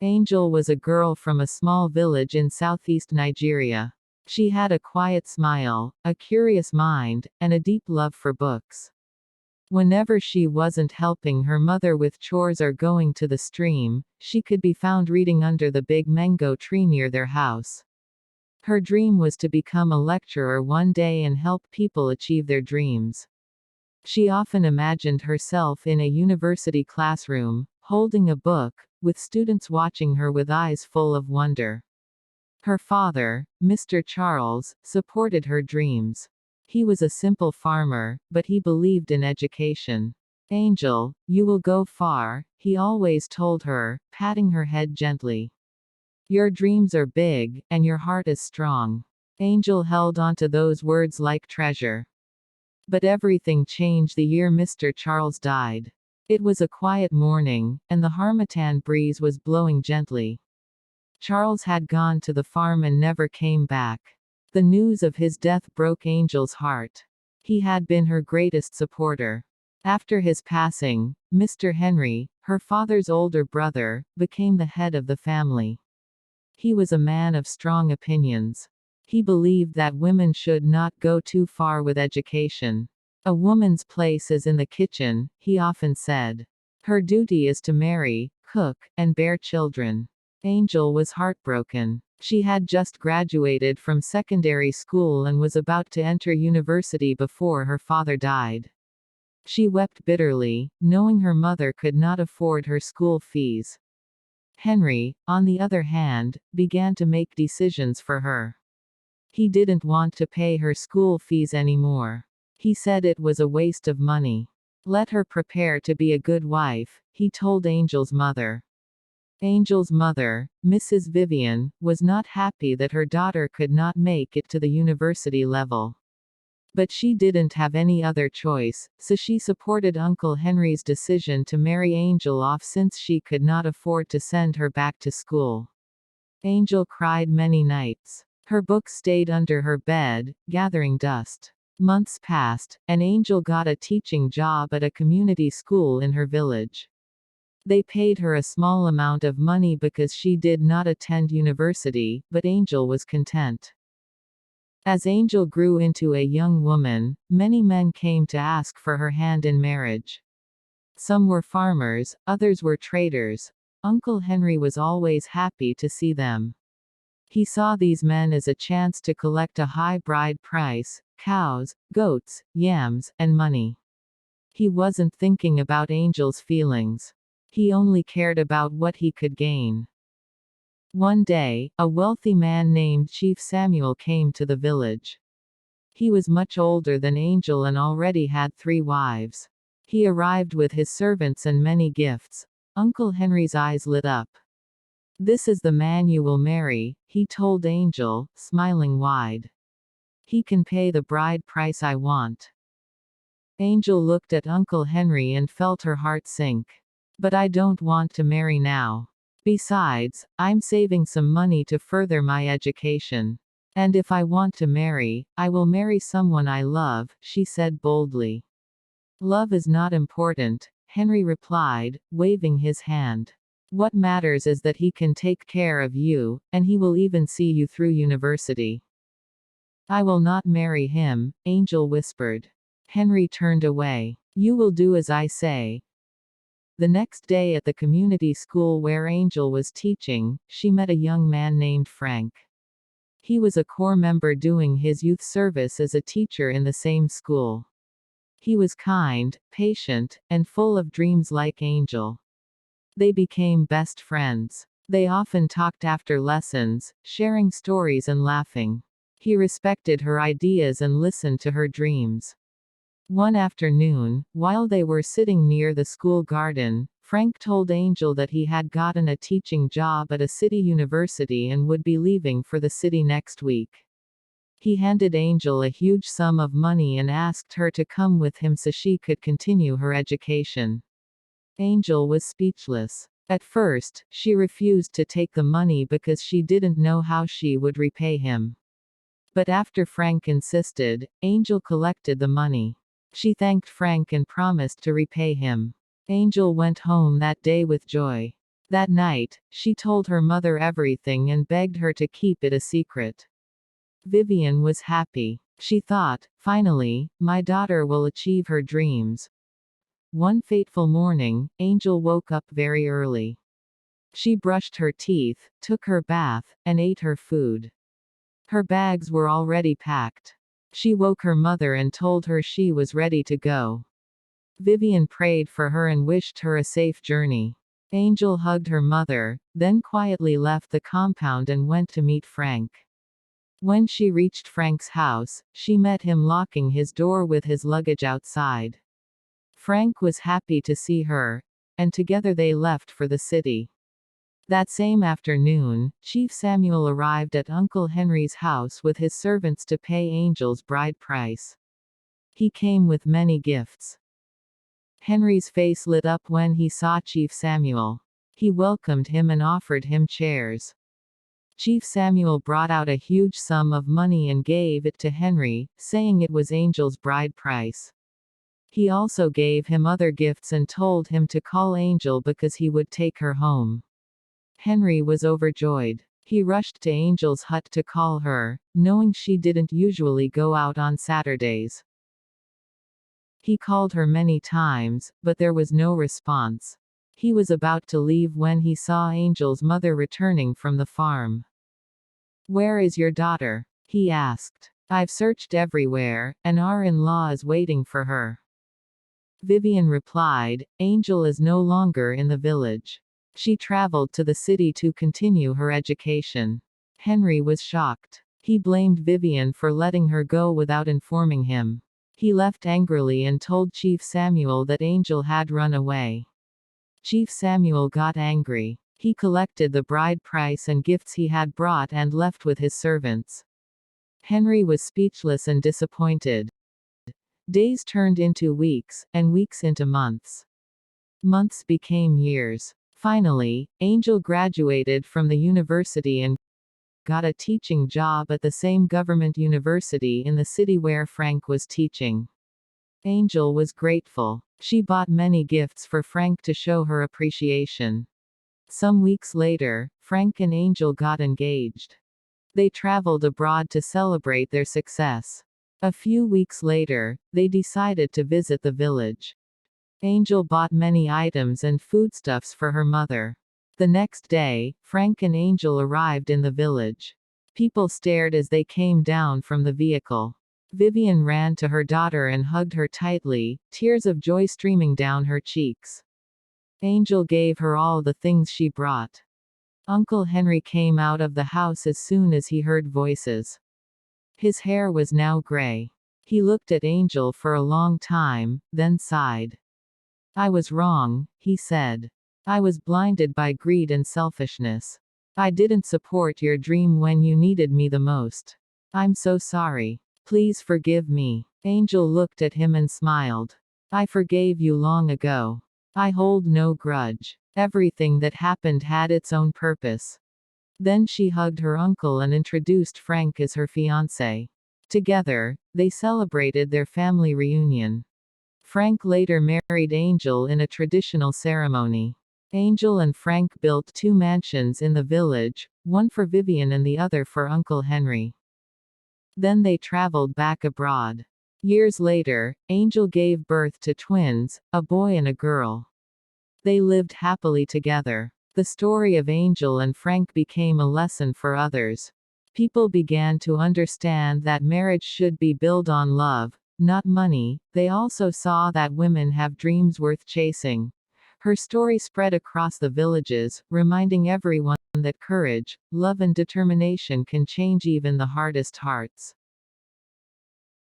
Angel was a girl from a small village in southeast Nigeria. She had a quiet smile, a curious mind, and a deep love for books. Whenever she wasn't helping her mother with chores or going to the stream, she could be found reading under the big mango tree near their house. Her dream was to become a lecturer one day and help people achieve their dreams. She often imagined herself in a university classroom, holding a book, with students watching her with eyes full of wonder. Her father, Mr. Charles, supported her dreams. He was a simple farmer, but he believed in education. "Angel, you will go far," he always told her, patting her head gently. "Your dreams are big, and your heart is strong." Angel held onto those words like treasure. But everything changed the year Mr. Charles died. It was a quiet morning, and the harmattan breeze was blowing gently. Charles had gone to the farm and never came back. The news of his death broke Angel's heart. He had been her greatest supporter. After his passing, Mr. Henry, her father's older brother, became the head of the family. He was a man of strong opinions. He believed that women should not go too far with education. "A woman's place is in the kitchen," he often said. "Her duty is to marry, cook, and bear children." Angel was heartbroken. She had just graduated from secondary school and was about to enter university before her father died. She wept bitterly, knowing her mother could not afford her school fees. Henry, on the other hand, began to make decisions for her. He didn't want to pay her school fees anymore. He said it was a waste of money. "Let her prepare to be a good wife," he told Angel's mother. Angel's mother, Mrs. Vivian, was not happy that her daughter could not make it to the university level. But she didn't have any other choice, so she supported Uncle Henry's decision to marry Angel off since she could not afford to send her back to school. Angel cried many nights. Her books stayed under her bed, gathering dust. Months passed, and Angel got a teaching job at a community school in her village. They paid her a small amount of money because she did not attend university, but Angel was content. As Angel grew into a young woman, many men came to ask for her hand in marriage. Some were farmers, others were traders. Uncle Henry was always happy to see them. He saw these men as a chance to collect a high bride price: cows, goats, yams, and money. He wasn't thinking about Angel's feelings. He only cared about what he could gain. One day, a wealthy man named Chief Samuel came to the village. He was much older than Angel and already had 3 wives. He arrived with his servants and many gifts. Uncle Henry's eyes lit up. "This is the man you will marry," he told Angel, smiling wide. "He can pay the bride price I want." Angel looked at Uncle Henry and felt her heart sink. "But I don't want to marry now. Besides, I'm saving some money to further my education. And if I want to marry, I will marry someone I love," she said boldly. "Love is not important," Henry replied, waving his hand. "What matters is that he can take care of you, and he will even see you through university." "I will not marry him," Angel whispered. Henry turned away. "You will do as I say." The next day at the community school where Angel was teaching, she met a young man named Frank. He was a corps member doing his youth service as a teacher in the same school. He was kind, patient, and full of dreams like Angel. They became best friends. They often talked after lessons, sharing stories and laughing. He respected her ideas and listened to her dreams. One afternoon, while they were sitting near the school garden, Frank told Angel that he had gotten a teaching job at a city university and would be leaving for the city next week. He handed Angel a huge sum of money and asked her to come with him so she could continue her education. Angel was speechless. At first, she refused to take the money because she didn't know how she would repay him. But after Frank insisted, Angel collected the money. She thanked Frank and promised to repay him. Angel went home that day with joy. That night, she told her mother everything and begged her to keep it a secret. Vivian was happy. She thought, finally, my daughter will achieve her dreams. One fateful morning, Angel woke up very early. She brushed her teeth, took her bath, and ate her food. Her bags were already packed. She woke her mother and told her she was ready to go. Vivian prayed for her and wished her a safe journey. Angel hugged her mother, then quietly left the compound and went to meet Frank. When she reached Frank's house, she met him locking his door with his luggage outside. Frank was happy to see her, and together they left for the city. That same afternoon, Chief Samuel arrived at Uncle Henry's house with his servants to pay Angel's bride price. He came with many gifts. Henry's face lit up when he saw Chief Samuel. He welcomed him and offered him chairs. Chief Samuel brought out a huge sum of money and gave it to Henry, saying it was Angel's bride price. He also gave him other gifts and told him to call Angel because he would take her home. Henry was overjoyed. He rushed to Angel's hut to call her, knowing she didn't usually go out on Saturdays. He called her many times, but there was no response. He was about to leave when he saw Angel's mother returning from the farm. "Where is your daughter?" he asked. "I've searched everywhere, and our in-law is waiting for her." Vivian replied, "Angel is no longer in the village. She traveled to the city to continue her education." Henry was shocked. He blamed Vivian for letting her go without informing him. He left angrily and told Chief Samuel that Angel had run away. Chief Samuel got angry. He collected the bride price and gifts he had brought and left with his servants. Henry was speechless and disappointed. Days turned into weeks, and weeks into months. Months became years. Finally, Angel graduated from the university and got a teaching job at the same government university in the city where Frank was teaching. Angel was grateful. She bought many gifts for Frank to show her appreciation. Some weeks later, Frank and Angel got engaged. They traveled abroad to celebrate their success. A few weeks later, they decided to visit the village. Angel bought many items and foodstuffs for her mother. The next day, Frank and Angel arrived in the village. People stared as they came down from the vehicle. Vivian ran to her daughter and hugged her tightly, tears of joy streaming down her cheeks. Angel gave her all the things she brought. Uncle Henry came out of the house as soon as he heard voices. His hair was now gray. He looked at Angel for a long time, then sighed. "I was wrong," he said. "I was blinded by greed and selfishness. I didn't support your dream when you needed me the most. I'm so sorry. Please forgive me." Angel looked at him and smiled. "I forgave you long ago. I hold no grudge. Everything that happened had its own purpose." Then she hugged her uncle and introduced Frank as her fiancé. Together, they celebrated their family reunion. Frank later married Angel in a traditional ceremony. Angel and Frank built 2 mansions in the village, one for Vivian and the other for Uncle Henry. Then they traveled back abroad. Years later, Angel gave birth to twins, a boy and a girl. They lived happily together. The story of Angel and Frank became a lesson for others. People began to understand that marriage should be built on love, not money. They also saw that women have dreams worth chasing. Her story spread across the villages, reminding everyone that courage, love and determination can change even the hardest hearts.